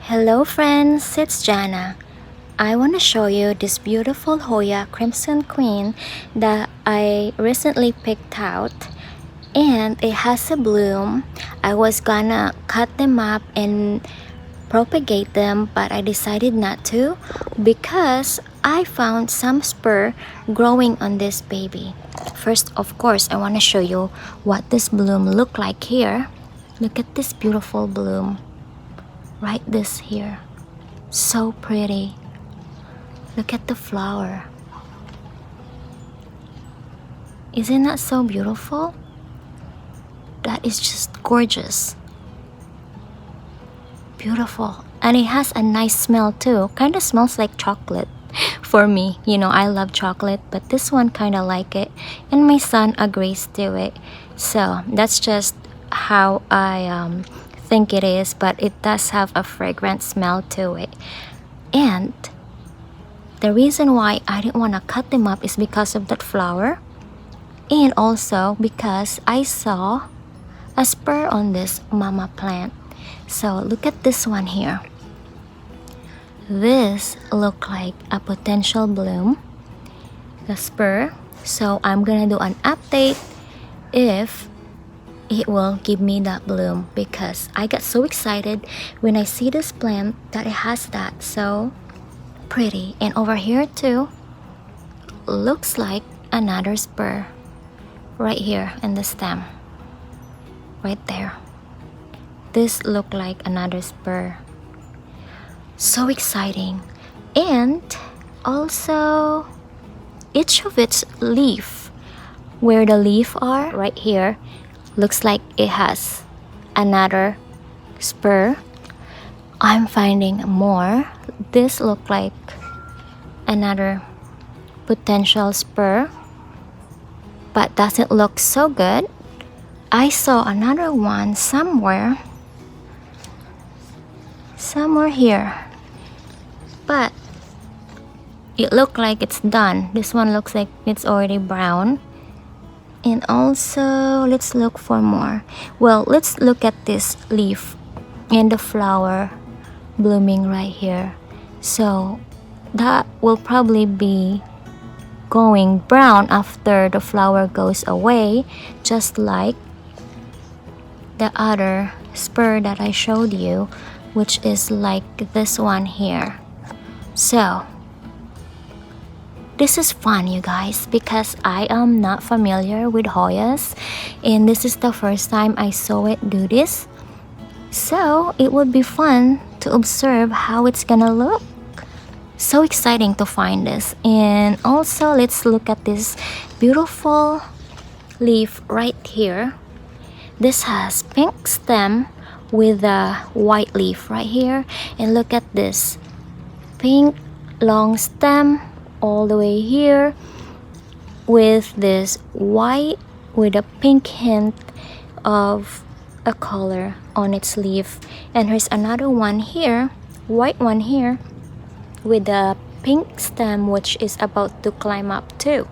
Hello friends, it's Jana. I want to show you this beautiful Hoya Crimson Queen that I recently picked out, and it has a bloom. I was gonna cut them up and propagate them, but I decided not to because I found some spur growing on this baby. First, of course, I want to show you what this bloom look like here. Look at this beautiful bloom. Right this here. So pretty. Look at the flower. Isn't that so beautiful? That is just gorgeous. Beautiful. And it has a nice smell too. Kind of smells like chocolate for me. You know, I love chocolate, but this one kind of like it. And my son agrees to it. So that's just how I think it is, but it does have a fragrant smell to it. And the reason why I didn't want to cut them up is because of that flower, and also because I saw a spur on this mama plant. So look at this one here. This look like a potential bloom, the spur. So I'm gonna do an update if it will give me that bloom, because I got so excited when I see this plant that it has that. So pretty. And over here too looks like another spur right here in the stem, right there. This look like another spur. So exciting. And also each of its leaf, where the leaf are right here, looks like it has another spur. I'm finding more. This look like another potential spur, but doesn't look so good. I saw another one somewhere here, but it looked like it's done. This one looks like it's already brown. And also let's look for more. Well, let's look at this leaf and the flower blooming right here. So that will probably be going brown after the flower goes away, just like the other spur that I showed you, which is like this one here. So this is fun, you guys, because I am not familiar with Hoyas, and this is the first time I saw it do this. So it would be fun to observe how it's gonna look. So exciting to find this. And also let's look at this beautiful leaf right here. This has pink stem with a white leaf right here, and look at this pink long stem all the way here with this white with a pink hint of a color on its leaf. And here's another one here, white one here with a pink stem, which is about to climb up too.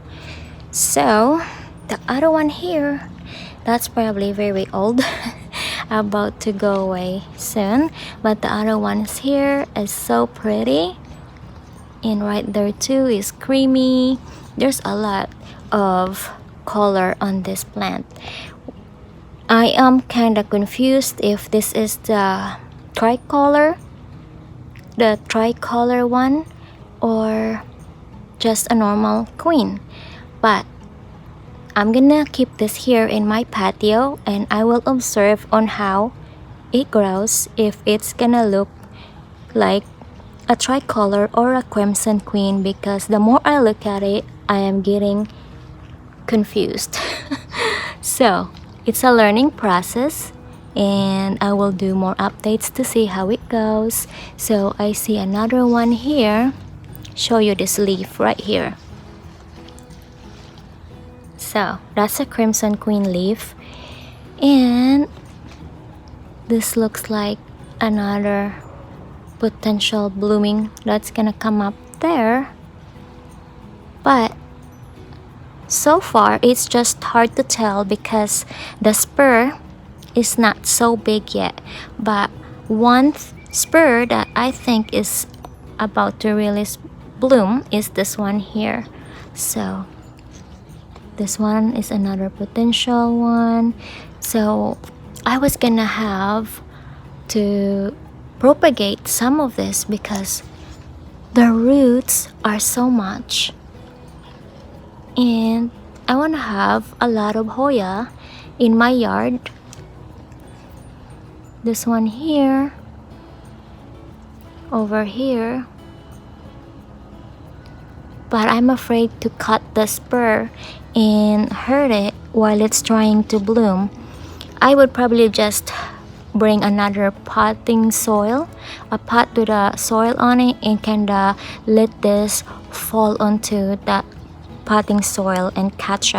So the other one here, that's probably very old about to go away soon, but the other ones here is so pretty. And right there too is creamy. There's a lot of color on this plant. I am kind of confused if this is the tricolor one, or just a normal queen. But I'm gonna keep this here in my patio, and I will observe on how it grows, if it's gonna look like a tricolor or a crimson queen, because the more I look at it, I am getting confused. So it's a learning process, and I will do more updates to see how it goes. So I see another one here. Show you this leaf right here. So that's a crimson queen leaf, and this looks like another potential blooming that's gonna come up there. But so far it's just hard to tell because the spur is not so big yet. But once spur that I think is about to really bloom is this one here. So this one is another potential one. So I was gonna have to propagate some of this because the roots are so much, and I want to have a lot of Hoya in my yard. This one here, over here, but I'm afraid to cut the spur and hurt it while it's trying to bloom. I would probably just bring another potting soil, a pot with a soil on it, and kinda let this fall onto that potting soil and catch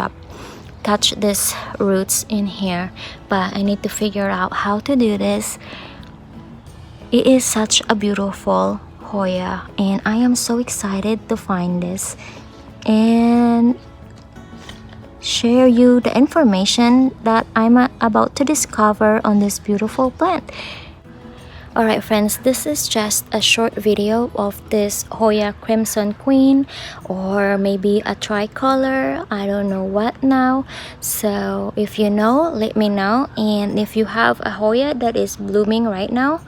these roots in here. But I need to figure out how to do this. It is such a beautiful Hoya, and I am so excited to find this and share you the information that I'm about to discover on this beautiful plant. Alright friends, this is just a short video of this Hoya Crimson Queen, or maybe a tricolor, I don't know what now. So if you know, let me know. And if you have a Hoya that is blooming right now,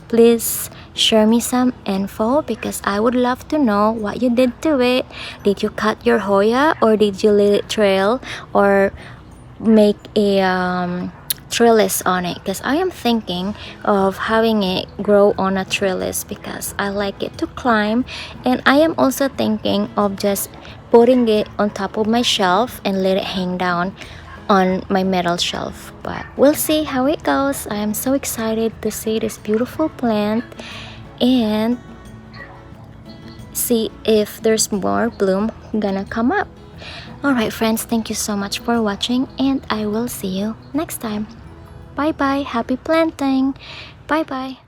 please share me some info, because I would love to know what you did to it. Did you cut your Hoya, or did you let it trail, or make a trellis on it? Because I am thinking of having it grow on a trellis because I like it to climb, and I am also thinking of just putting it on top of my shelf and let it hang down on my metal shelf. But we'll see how it goes. I am so excited to see this beautiful plant and see if there's more bloom gonna come up. Alright friends, thank you so much for watching, and I will see you next time. Bye bye, happy planting. Bye bye.